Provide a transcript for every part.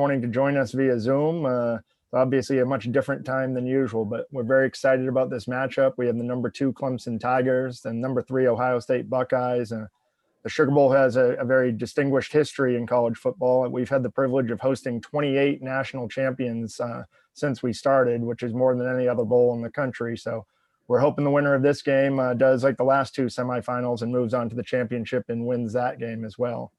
Morning to join us via Zoom. Obviously a much different time than usual, but we're very excited about this matchup. We have the number 2 Clemson Tigers, the number 3 Ohio State Buckeyes. The Sugar Bowl has a very distinguished history in college football. We've had the privilege of hosting 28 national champions since we started, which is more than any other bowl in the country. So we're hoping the winner of this game does like the last 2 semifinals and moves on to the championship and wins that game as well.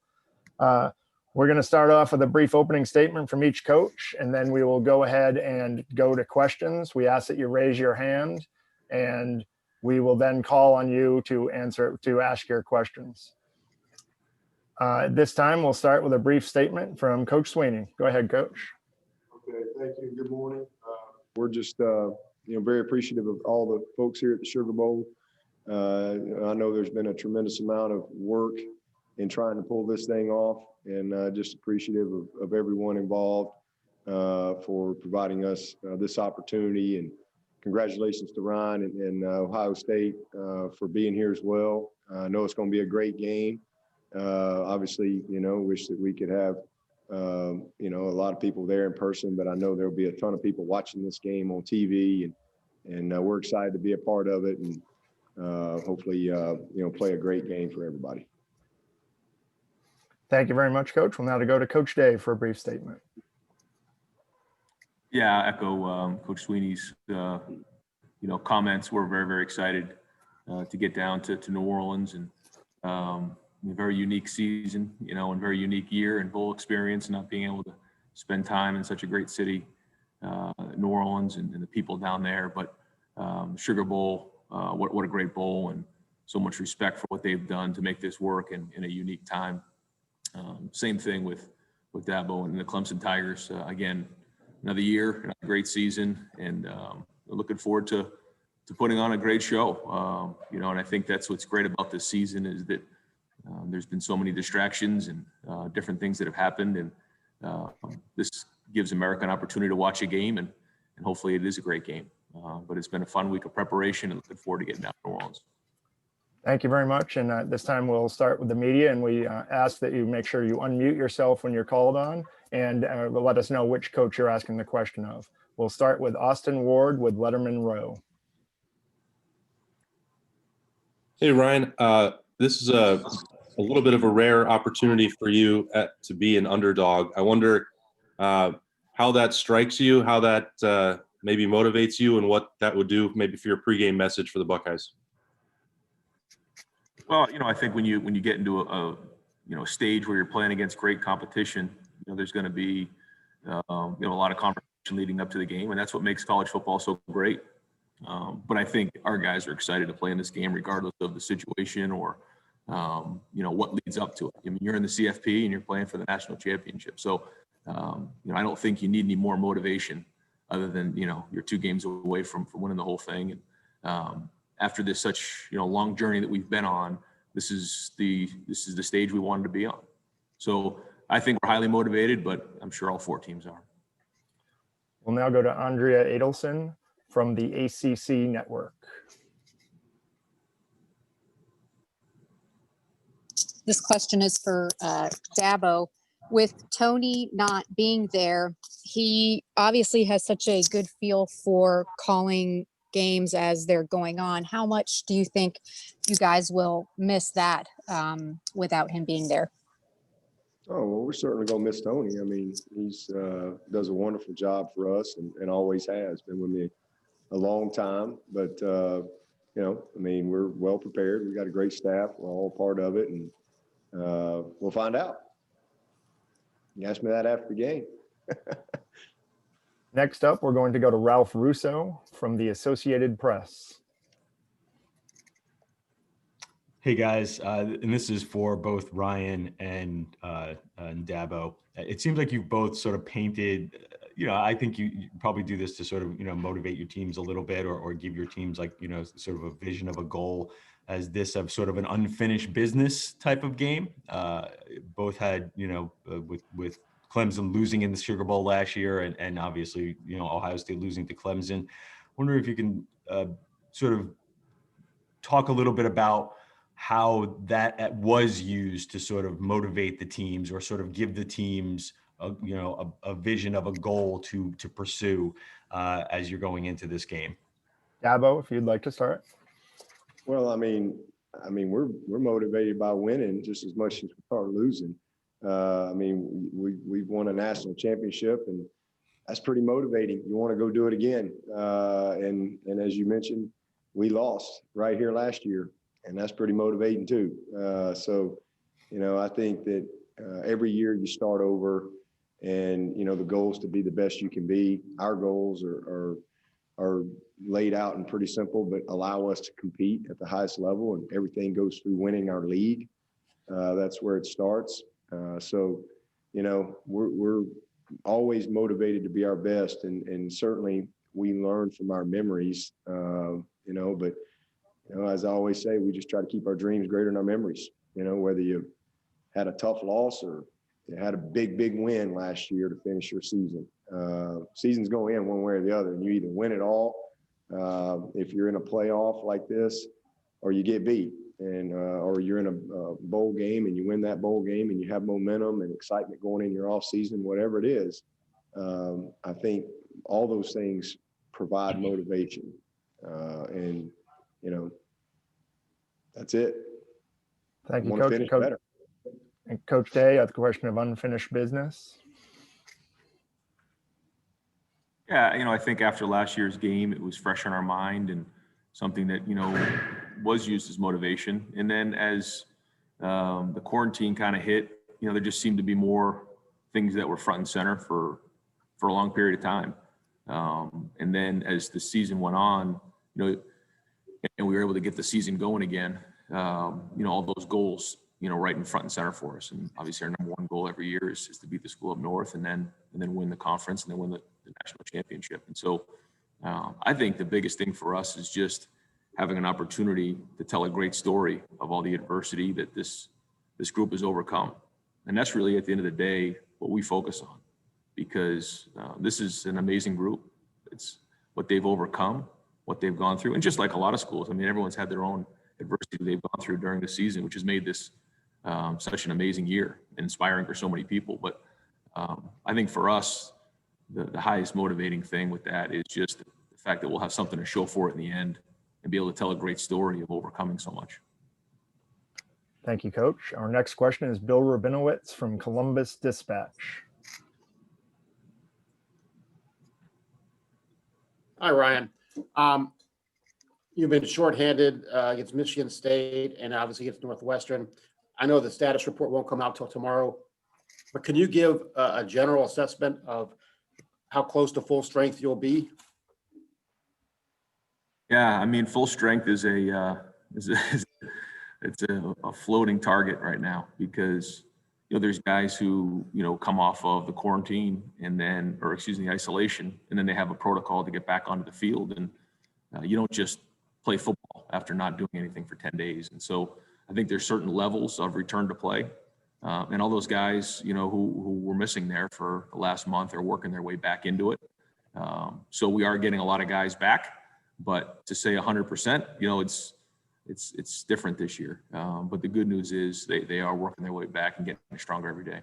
We're going to start off with a brief opening statement from each coach, and then we will go ahead and go to questions. We ask that you raise your hand, and we will then call on you to ask your questions. This time, we'll start with a brief statement from Coach Sweeney. Go ahead, Coach. Okay, thank you. Good morning. We're just, very appreciative of all the folks here at the Sugar Bowl. I know there's been a tremendous amount of work in trying to pull this thing off, and just appreciative of everyone involved for providing us this opportunity. And congratulations to Ryan and Ohio State for being here as well. I know it's going to be a great game. Obviously, wish that we could have, a lot of people there in person, but I know there'll be a ton of people watching this game on TV, and we're excited to be a part of it, and hopefully, play a great game for everybody. Thank you very much, Coach. We'll now go to Coach Dave for a brief statement. Yeah, I echo Coach Sweeney's, comments. We're very, very excited to get down to New Orleans, and a very unique season, and very unique year and bowl experience, not being able to spend time in such a great city, New Orleans, and the people down there. But Sugar Bowl, what a great bowl, and so much respect for what they've done to make this work in a unique time. Same thing with Dabo and the Clemson Tigers. Again, another year, a great season, and looking forward to putting on a great show. And I think that's what's great about this season is that there's been so many distractions and different things that have happened, and this gives America an opportunity to watch a game, and hopefully it is a great game. But it's been a fun week of preparation, and looking forward to getting down to New Orleans. Thank you very much. And this time we'll start with the media, and we ask that you make sure you unmute yourself when you're called on, and let us know which coach you're asking the question of. We'll start with Austin Ward with Letterman Row. Hey, Ryan. This is a little bit of a rare opportunity for you to be an underdog. I wonder how that strikes you, how that maybe motivates you, and what that would do maybe for your pregame message for the Buckeyes. Well, I think when you get into a stage where you're playing against great competition, there's going to be a lot of conversation leading up to the game, and that's what makes college football so great. But I think our guys are excited to play in this game regardless of the situation or what leads up to it. I mean, you're in the CFP and you're playing for the national championship, so I don't think you need any more motivation other than you're 2 games away from winning the whole thing. And after this such long journey that we've been on, this is the stage we wanted to be on. So I think we're highly motivated, but I'm sure all 4 teams are. We'll now go to Andrea Adelson from the ACC Network. This question is for Dabo. With Tony not being there, he obviously has such a good feel for calling games as they're going on. How much do you think you guys will miss that without him being there? Oh, well, we're certainly going to miss Tony. I mean, he's does a wonderful job for us and always has been with me a long time. But, we're well prepared. We got a great staff. We're all part of it, and we'll find out. You asked me that after the game. Next up, we're going to go to Ralph Russo from the Associated Press. Hey guys, and this is for both Ryan and Dabo. It seems like you've both sort of painted, I think you probably do this to sort of, motivate your teams a little bit or give your teams like, sort of a vision of a goal as this of sort of an unfinished business type of game. Both had, with Clemson losing in the Sugar Bowl last year and obviously, Ohio State losing to Clemson. Wonder if you can sort of talk a little bit about how that was used to sort of motivate the teams or sort of give the teams a vision of a goal to pursue as you're going into this game? Dabo, if you'd like to start. Well, I mean, we're motivated by winning just as much as we are losing. I mean, we've won a national championship, and that's pretty motivating. You want to go do it again. And as you mentioned, we lost right here last year, and that's pretty motivating too. So, I think that every year you start over, and the goal is to be the best you can be. Our goals are laid out and pretty simple, but allow us to compete at the highest level, and everything goes through winning our league. That's where it starts. So, we're always motivated to be our best, and certainly we learn from our memories, but as I always say, we just try to keep our dreams greater than our memories. Whether you had a tough loss or you had a big win last year to finish your season. Season's going in one way or the other, and you either win it all if you're in a playoff like this, or you get beat. And or you're in a bowl game and you win that bowl game and you have momentum and excitement going in your off season, whatever it is. I think all those things provide motivation, and that's it. Thank you, I wanna Coach. finish better. And Coach Day, at the question of unfinished business. Yeah, I think after last year's game, it was fresh on our mind and something that, was used as motivation. And then as the quarantine kind of hit, there just seemed to be more things that were front and center for a long period of time. And then as the season went on, and we were able to get the season going again, all those goals, right in front and center for us. And obviously our number one goal every year is to beat the school up north and then win the conference and then win the national championship. And so I think the biggest thing for us is just having an opportunity to tell a great story of all the adversity that this group has overcome. And that's really, at the end of the day, what we focus on, because this is an amazing group. It's what they've overcome, what they've gone through. And just like a lot of schools, everyone's had their own adversity they've gone through during the season, which has made this such an amazing year, inspiring for so many people. But I think for us, the highest motivating thing with that is just the fact that we'll have something to show for it in the end and be able to tell a great story of overcoming so much. Thank you, Coach. Our next question is Bill Rabinowitz from Columbus Dispatch. Hi, Ryan. You've been shorthanded against Michigan State and obviously against Northwestern. I know the status report won't come out till tomorrow, but can you give a general assessment of how close to full strength you'll be? Yeah, full strength is it's a floating target right now, because there's guys who come off of the quarantine isolation, and then they have a protocol to get back onto the field, and you don't just play football after not doing anything for 10 days. And so I think there's certain levels of return to play, and all those guys who were missing there for the last month are working their way back into it. So we are getting a lot of guys back, but to say 100%, it's different this year. But the good news is they are working their way back and getting stronger every day.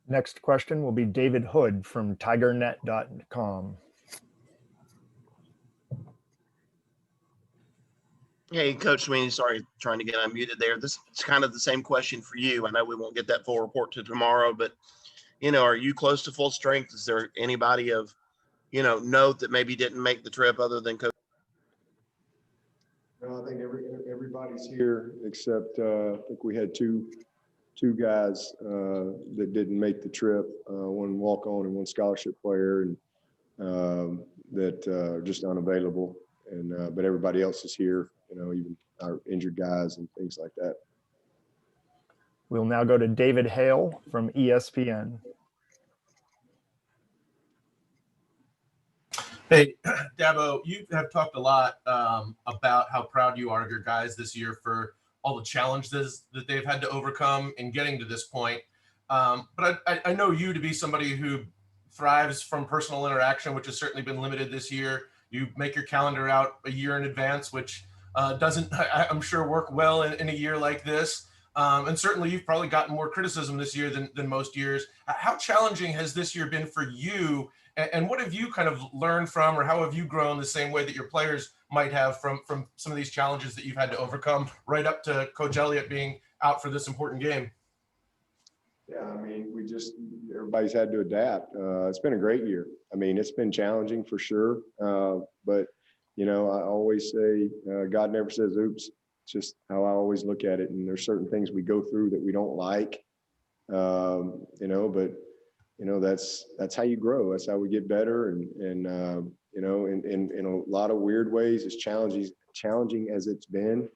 Next question will be David Hood from tigernet.com. Hey, Coach Sweeney, sorry, trying to get unmuted there. This is kind of the same question for you. I know we won't get that full report to tomorrow, but, are you close to full strength? Is there anybody of, note that maybe didn't make the trip other than Coach? No, I think everybody's here except I think we had two guys that didn't make the trip, one walk-on and one scholarship player, and that are just unavailable. And but everybody else is here, even our injured guys and things like that. We'll now go to David Hale from ESPN. Hey, Dabo, you have talked a lot about how proud you are of your guys this year for all the challenges that they've had to overcome in getting to this point. But I know you to be somebody who thrives from personal interaction, which has certainly been limited this year. You make your calendar out a year in advance, which doesn't, I'm sure, work well in a year like this. And certainly you've probably gotten more criticism this year than most years. How challenging has this year been for you? And what have you kind of learned from, or how have you grown the same way that your players might have from some of these challenges that you've had to overcome, right up to Coach Elliott being out for this important game? Yeah, I mean, everybody's had to adapt. It's been a great year. I mean, it's been challenging for sure. But, I always say, God never says oops. It's just how I always look at it. And there's certain things we go through that we don't like, but that's how you grow. That's how we get better. And in a lot of weird ways, as challenging as it's been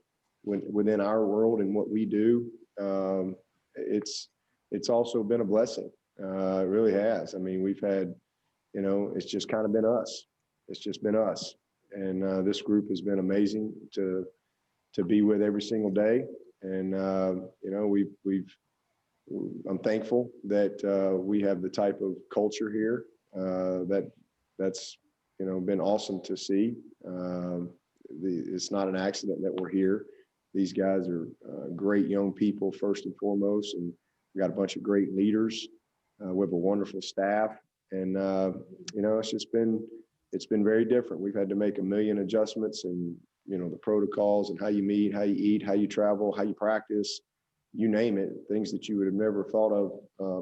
within our world and what we do, it's also been a blessing. It really has. I mean, we've had, it's just kind of been us. It's just been us. And this group has been amazing to be with every single day. And, I'm thankful that we have the type of culture here that's been awesome to see. It's not an accident that we're here. These guys are great young people first and foremost, and we got a bunch of great leaders. We have a wonderful staff, and it's been very different. We've had to make a million adjustments, and the protocols and how you meet, how you eat, how you travel, how you practice. You name it, things that you would have never thought of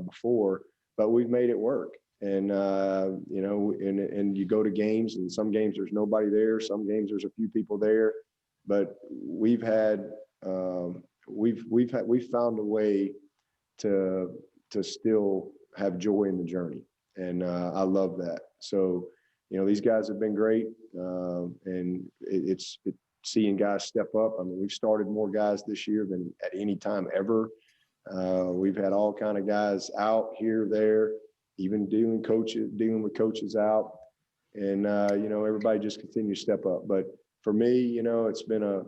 before, but we've made it work. And, and you go to games, and some games there's nobody there. Some games there's a few people there, but we've found a way to still have joy in the journey. And I love that. So, these guys have been great. And it's seeing guys step up. I mean, we've started more guys this year than at any time ever. We've had all kind of guys out here, there, even dealing with coaches out. And, everybody just continues to step up. But for me, it's been a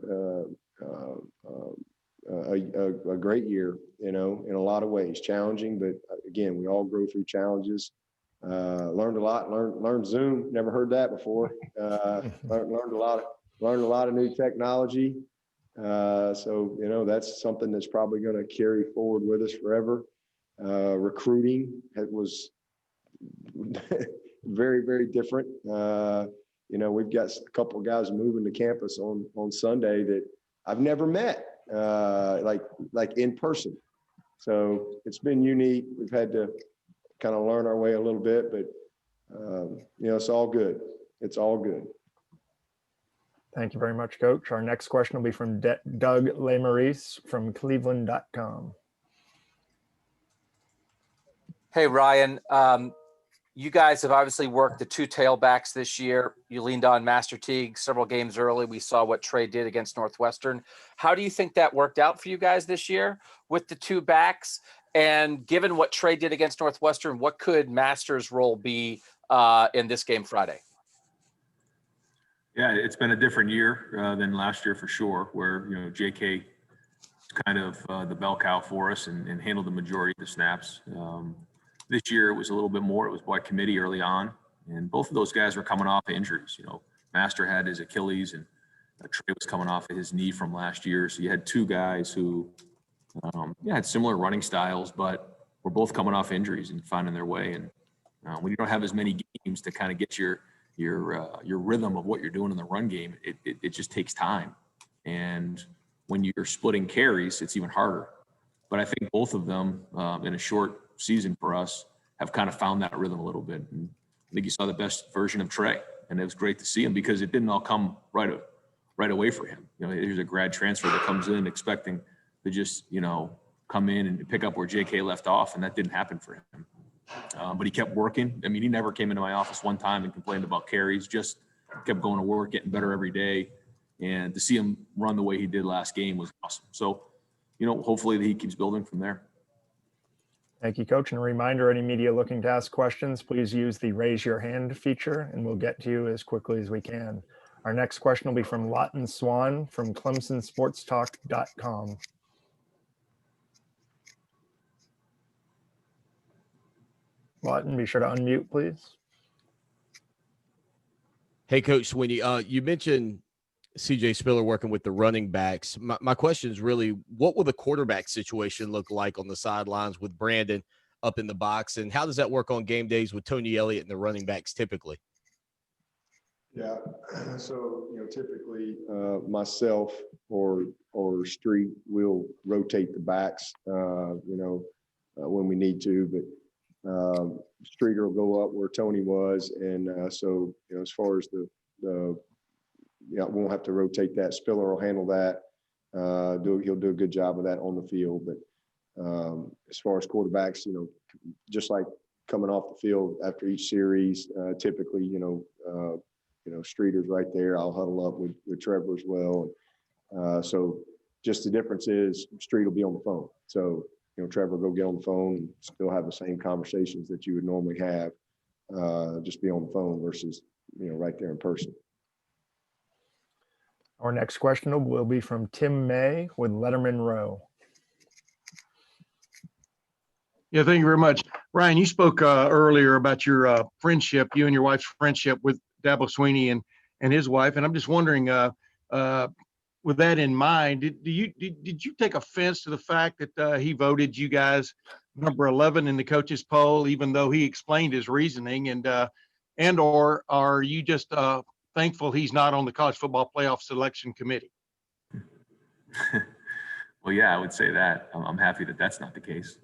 great year, in a lot of ways. Challenging, but again, we all grow through challenges. Learned a lot, learned Zoom. Never heard that before. Learned a lot of new technology. So, that's something that's probably going to carry forward with us forever. Recruiting, it was very, very different. We've got a couple of guys moving to campus on Sunday that I've never met, like in person. So it's been unique. We've had to kind of learn our way a little bit, but it's all good. It's all good. Thank you very much, Coach. Our next question will be from Doug Lesmaurice from Cleveland.com. Hey, Ryan. You guys have obviously worked the two tailbacks this year. You leaned on Master Teague several games early. We saw what Trey did against Northwestern. How do you think that worked out for you guys this year with the two backs? And given what Trey did against Northwestern, what could Master's role be in this game Friday? Yeah, it's been a different year than last year for sure, where, JK kind of the bell cow for us and handled the majority of the snaps. This year it was a little bit more. It was by committee early on, and both of those guys were coming off injuries. Master had his Achilles, and Trey was coming off of his knee from last year. So you had two guys who had similar running styles, but were both coming off injuries and finding their way. And when you don't have as many games to kind of get your rhythm of what you're doing in the run game, it just takes time. And when you're splitting carries, it's even harder. But I think both of them in a short season for us have kind of found that rhythm a little bit. And I think you saw the best version of Trey, and it was great to see him because it didn't all come right away for him. Here's a grad transfer that comes in expecting to just, come in and pick up where JK left off, and that didn't happen for him. But he kept working. I mean, he never came into my office one time and complained about carries, just kept going to work, getting better every day. And to see him run the way he did last game was awesome. So, hopefully he keeps building from there. Thank you, Coach. And a reminder, any media looking to ask questions, please use the raise your hand feature and we'll get to you as quickly as we can. Our next question will be from Lawton Swan from ClemsonSportsTalk.com. Lawton, be sure to unmute, please. Hey, Coach Sweeney, you mentioned CJ Spiller working with the running backs. My question is really, what will the quarterback situation look like on the sidelines with Brandon up in the box? And how does that work on game days with Tony Elliott and the running backs typically? Yeah, so, typically myself or Street will rotate the backs, when we need to, but Streeter will go up where Tony was. And so, as far as the we won't have to rotate that. Spiller will handle that. He'll do a good job of that on the field. But as far as quarterbacks, just like coming off the field after each series, typically, Streeter's right there. I'll huddle up with Trevor as well. So just the difference is Street will be on the phone. So, Trevor will go get on the phone and still have the same conversations that you would normally have, just be on the phone versus, right there in person. Our next question will be from Tim May with Letterman Row. Yeah, thank you very much. Ryan, you spoke earlier about your friendship, you and your wife's friendship with Dabo Swinney and his wife. And I'm just wondering, with that in mind, did you take offense to the fact that he voted you guys number 11 in the coaches poll, even though he explained his reasoning, and or are you just thankful he's not on the college football playoff selection committee? Well, yeah, I would say that. I'm happy that that's not the case.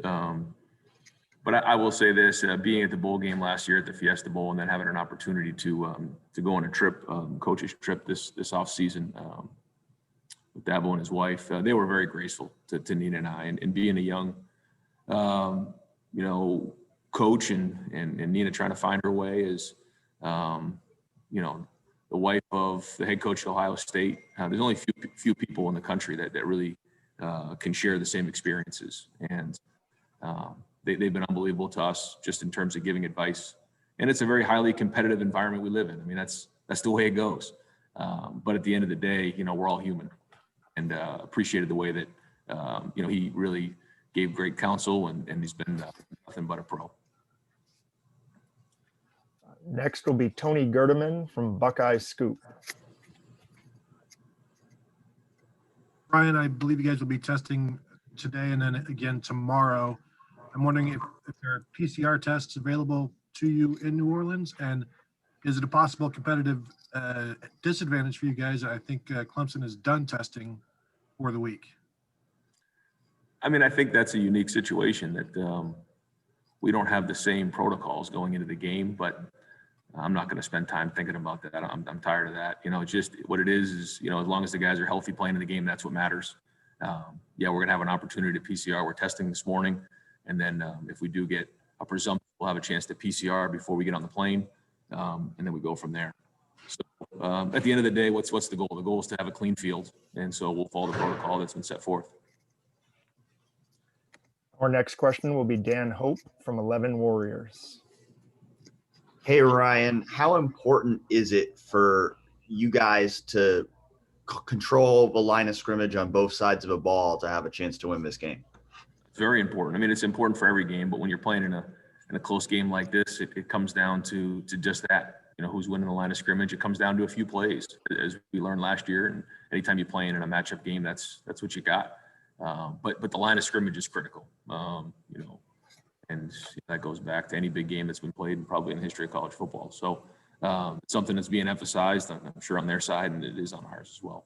But I will say this: being at the bowl game last year at the Fiesta Bowl, and then having an opportunity to go on a trip, coach's trip this off season with Dabo and his wife, they were very graceful to Nina and I. And being a young, coach and Nina trying to find her way as, the wife of the head coach at Ohio State. There's only few people in the country that really can share the same experiences, and they've been unbelievable to us just in terms of giving advice. And it's a very highly competitive environment we live in. I mean, that's the way it goes. But at the end of the day, we're all human, and appreciated the way that he really gave great counsel, and he's been nothing but a pro. Next will be Tony Gerdeman from Buckeye Scoop. Ryan, I believe you guys will be testing today and then again tomorrow. I'm wondering if there are PCR tests available to you in New Orleans, and is it a possible competitive disadvantage for you guys? I think Clemson is done testing for the week. I mean, I think that's a unique situation that we don't have the same protocols going into the game, but I'm not going to spend time thinking about that. I'm tired of that. It's just what it is, as long as the guys are healthy playing in the game, that's what matters. We're going to have an opportunity to PCR. We're testing this morning. And then if we do get a presumption, we'll have a chance to PCR before we get on the plane. And then we go from there. So at the end of the day, what's the goal? The goal is to have a clean field. And so we'll follow the protocol that's been set forth. Our next question will be Dan Hope from 11 Warriors. Hey, Ryan, how important is it for you guys to control the line of scrimmage on both sides of a ball to have a chance to win this game? It's very important. I mean, it's important for every game, but when you're playing in a close game like this, it comes down to just that. Who's winning the line of scrimmage. It comes down to a few plays, as we learned last year. And anytime you play in a matchup game, that's what you got. But the line of scrimmage is critical. And that goes back to any big game that's been played and probably in the history of college football. So it's something that's being emphasized, I'm sure, on their side, and it is on ours as well.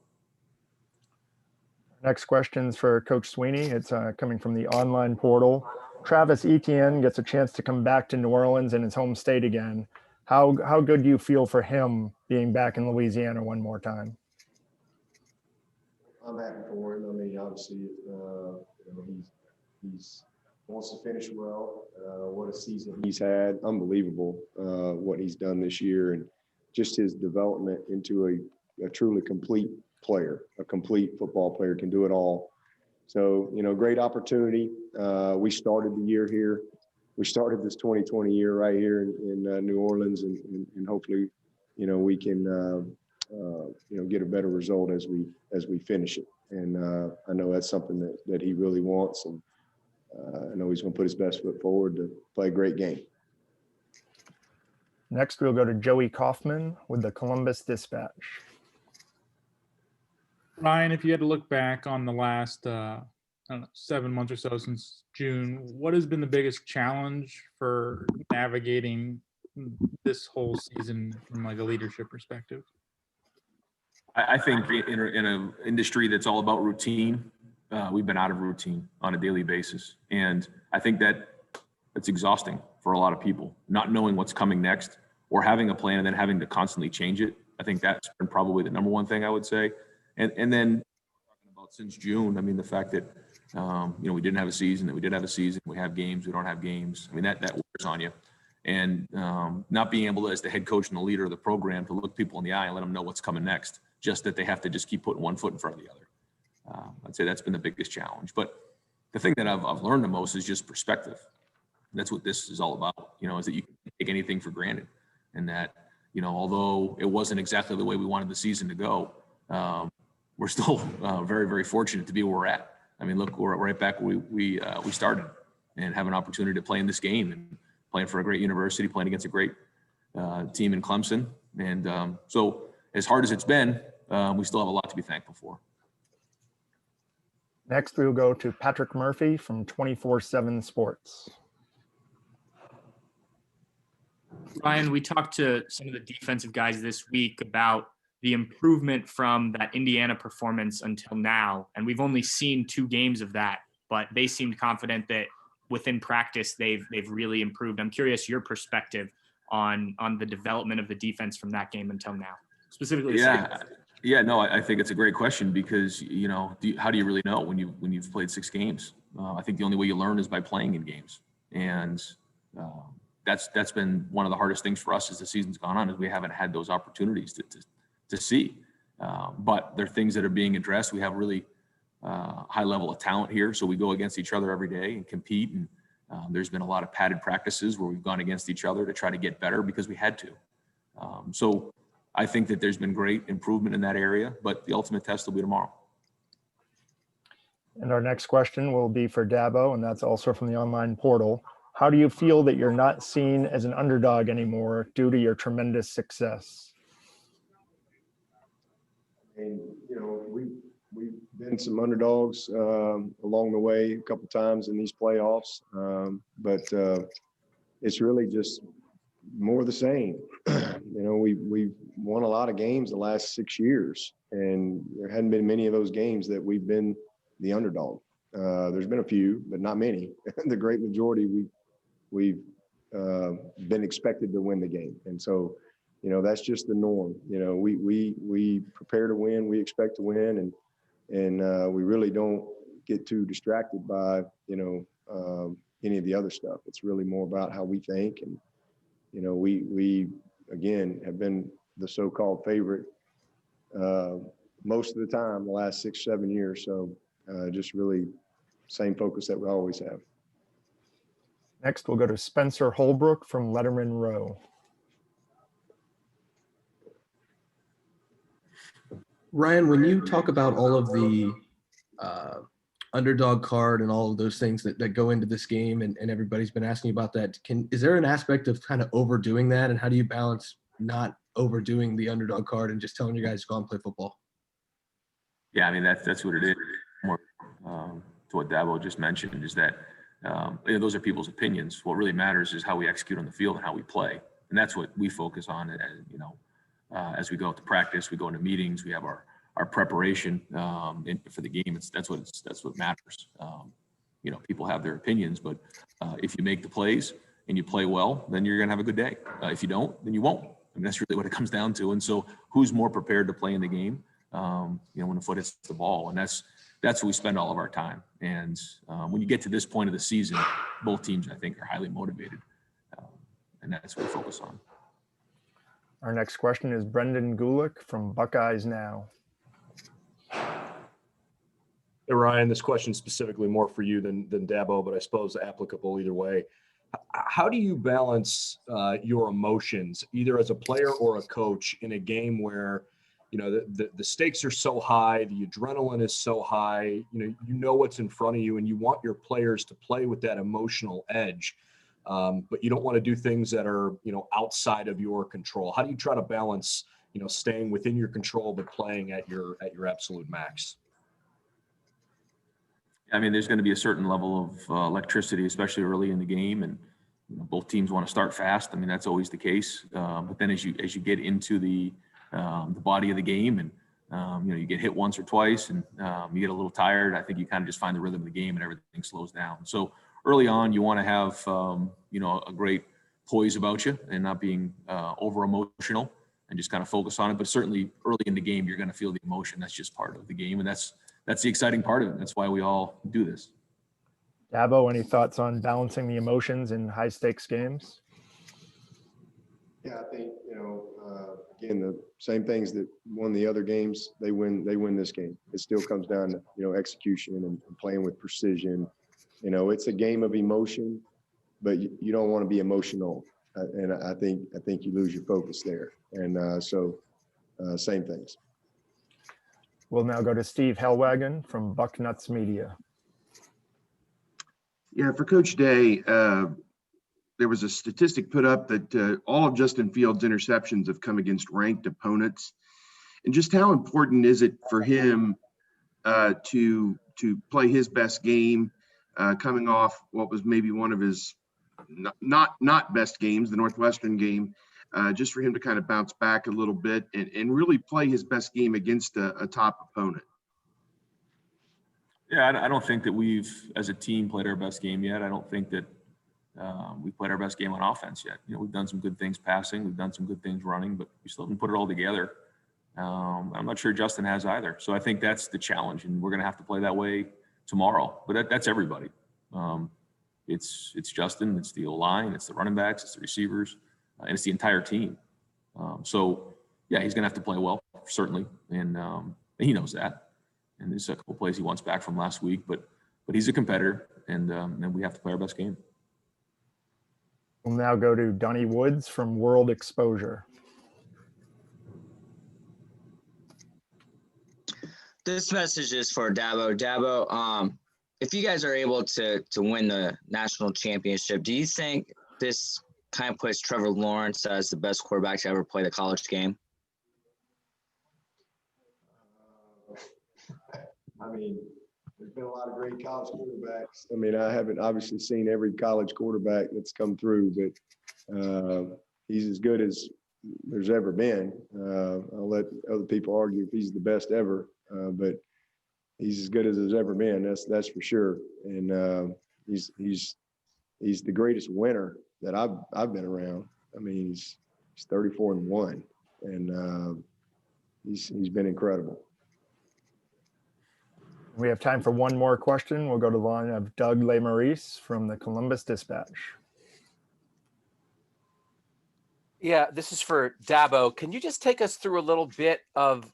Next question is for Coach Swinney. It's coming from the online portal. Travis Etienne gets a chance to come back to New Orleans in his home state again. How good do you feel for him being back in Louisiana one more time? I'm happy for him. I mean, obviously, he's wants to finish well. What a season he's had. Unbelievable what he's done this year, and just his development into a truly complete player, a complete football player, can do it all. So, great opportunity. We started the year here. We started this 2020 year right here in New Orleans, and hopefully, we can, get a better result as we finish it. And I know that's something that he really wants, and I know he's going to put his best foot forward to play a great game. Next, we'll go to Joey Kaufman with the Columbus Dispatch. Ryan, if you had to look back on the last, I don't know, 7 months or so since June, what has been the biggest challenge for navigating this whole season from like a leadership perspective? I think in an industry that's all about routine, we've been out of routine on a daily basis. And I think that it's exhausting for a lot of people, not knowing what's coming next or having a plan and then having to constantly change it. I think that's been probably the number one thing I would say. And then talking about since June, I mean, the fact that, we didn't have a season, that we did have a season, we have games, we don't have games. I mean, that wears on you. And not being able to, as the head coach and the leader of the program, to look people in the eye and let them know what's coming next, just that they have to just keep putting one foot in front of the other. I'd say that's been the biggest challenge. But the thing that I've learned the most is just perspective. That's what this is all about, is that you can take anything for granted. And that, although it wasn't exactly the way we wanted the season to go, we're still very, very fortunate to be where we're at. I mean, look, we're right back where we started and have an opportunity to play in this game and playing for a great university, playing against a great team in Clemson. And so as hard as it's been, we still have a lot to be thankful for. Next, we will go to Patrick Murphy from 24/7 Sports. Ryan, we talked to some of the defensive guys this week about the improvement from that Indiana performance until now. And we've only seen 2 games of that, but they seemed confident that within practice, they've really improved. I'm curious your perspective on the development of the defense from that game until now, specifically. Yeah, no, I think it's a great question because, how do you really know when you've played 6 games? I think the only way you learn is by playing in games. And that's been one of the hardest things for us as the season's gone on, is we haven't had those opportunities to see. But there are things that are being addressed. We have really high level of talent here. So we go against each other every day and compete. And there's been a lot of padded practices where we've gone against each other to try to get better because we had to. So I think that there's been great improvement in that area, but the ultimate test will be tomorrow. And our next question will be for Dabo, and that's also from the online portal. How do you feel that you're not seen as an underdog anymore due to your tremendous success? And, we've been some underdogs along the way a couple times in these playoffs, but it's really just more the same. We've won a lot of games the last 6 years, and there hadn't been many of those games that we've been the underdog. There's been a few, but not many. The great majority we've been expected to win the game, and so that's just the norm. We prepare to win, we expect to win, and we really don't get too distracted by any of the other stuff. It's really more about how we think, and we again have been the so-called favorite most of the time the last 6-7 years. So just really same focus that we always have. Next, we'll go to Spencer Holbrook from Letterman Row. Ryan, when you talk about all of the underdog card and all of those things that go into this game, and everybody's been asking about that, is there an aspect of kind of overdoing that, and how do you balance not overdoing the underdog card and just telling your guys to go and play football? Yeah, I mean, that's what it is. More to what Dabo just mentioned is that those are people's opinions. What really matters is how we execute on the field and how we play, and that's what we focus on. As we go to practice, we go into meetings, we have our preparation for the game. That's what matters. People have their opinions, but if you make the plays and you play well, then you're going to have a good day. If you don't, then you won't. I mean, that's really what it comes down to. And so who's more prepared to play in the game, when the foot hits the ball? And that's where we spend all of our time. And when you get to this point of the season, both teams, I think, are highly motivated. And that's what we focus on. Our next question is Brendan Gulick from Buckeyes Now. Hey, Ryan, this question is specifically more for you than Dabo, but I suppose applicable either way. How do you balance your emotions, either as a player or a coach, in a game where, the stakes are so high, the adrenaline is so high, you know what's in front of you, and you want your players to play with that emotional edge, but you don't want to do things that are, outside of your control? How do you try to balance, staying within your control, but playing at your absolute max? I mean, there's going to be a certain level of electricity, especially early in the game, and both teams want to start fast. I mean, that's always the case. But then as you get into the body of the game, and you get hit once or twice, and you get a little tired, I think you kind of just find the rhythm of the game, and everything slows down. So early on, you want to have a great poise about you and not being over emotional, and just kind of focus on it. But certainly early in the game, you're going to feel the emotion. That's just part of the game, and that's the exciting part of it. That's why we all do this. Dabo, any thoughts on balancing the emotions in high stakes games? Yeah, I think, again, the same things that won the other games, they win this game. It still comes down to, execution and playing with precision. It's a game of emotion, but you don't want to be emotional. And I think you lose your focus there. And so same things. We'll now go to Steve Hellwagon from Bucknuts Media. Yeah, for Coach Day, there was a statistic put up that all of Justin Fields' interceptions have come against ranked opponents. And just how important is it for him to play his best game, coming off what was maybe one of his not best games, the Northwestern game, just for him to kind of bounce back a little bit and really play his best game against a top opponent? Yeah, I don't think that we've, as a team, played our best game yet. I don't think that we played our best game on offense yet. We've done some good things passing, we've done some good things running, but we still haven't put it all together. I'm not sure Justin has either. So I think that's the challenge, and we're going to have to play that way tomorrow. But that's everybody. It's Justin, it's the O-line, it's the running backs, it's the receivers, and it's the entire team. So yeah, he's going to have to play well, certainly, and he knows that. And there's a couple plays he wants back from last week, but he's a competitor, and we have to play our best game. We'll now go to Donnie Woods from World Exposure. This message is for Dabo. Dabo, if you guys are able to win the national championship, do you think this kind of puts Trevor Lawrence as the best quarterback to ever play the college game? I mean, there's been a lot of great college quarterbacks. I mean, I haven't obviously seen every college quarterback that's come through, but he's as good as there's ever been. I'll let other people argue if he's the best ever, but he's as good as there's ever been. That's for sure. And he's the greatest winner that I've been around. I mean, he's 34-1, and he's been incredible. We have time for one more question. We'll go to the line of Doug LeMaurice from the Columbus Dispatch. Yeah, this is for Dabo. Can you just take us through a little bit of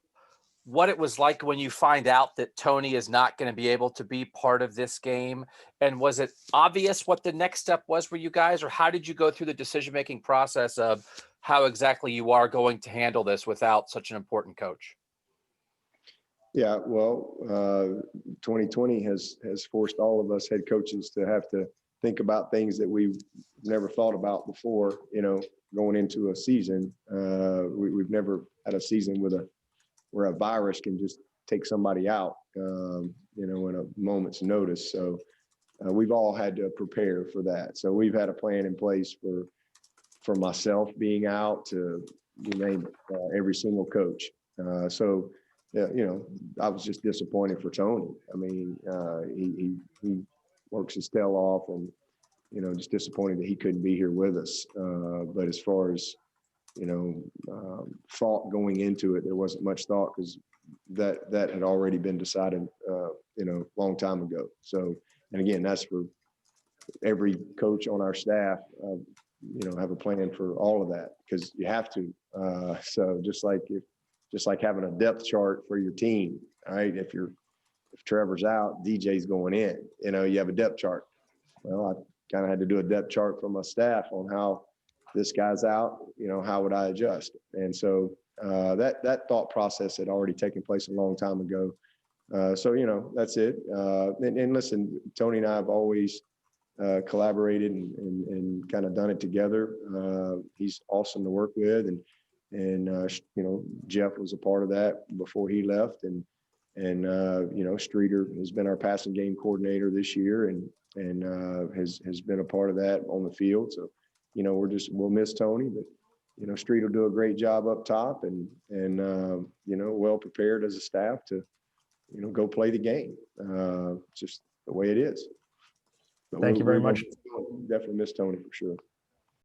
what it was like when you find out that Tony is not going to be able to be part of this game? And was it obvious what the next step was for you guys, or how did you go through the decision-making process of how exactly you are going to handle this without such an important coach? Yeah, well, 2020 has forced all of us head coaches to have to think about things that we've never thought about before, going into a season. We've never had a season where a virus can just take somebody out, in a moment's notice. So we've all had to prepare for that. So we've had a plan in place for myself being out to, you name it, every single coach. So I was just disappointed for Tony. I mean, he works his tail off, and, just disappointed that he couldn't be here with us. But as far as, thought going into it, there wasn't much thought, because that had already been decided, long time ago. So, and again, that's for every coach on our staff, have a plan for all of that, because you have to. So just like having a depth chart for your team, all right? If Trevor's out, DJ's going in, you have a depth chart. Well, I kind of had to do a depth chart for my staff on how this guy's out, how would I adjust? And so that thought process had already taken place a long time ago. So, that's it. And listen, Tony and I have always collaborated and kind of done it together. He's awesome to work with. And you know, Jeff was a part of that before he left, and you know, Streeter has been our passing game coordinator this year, and has been a part of that on the field. So, you know, we'll miss Tony, but you know, Street will do a great job up top, and you know, well prepared as a staff to, you know, go play the game. Just the way it is. But Thank you very much. Definitely miss Tony for sure.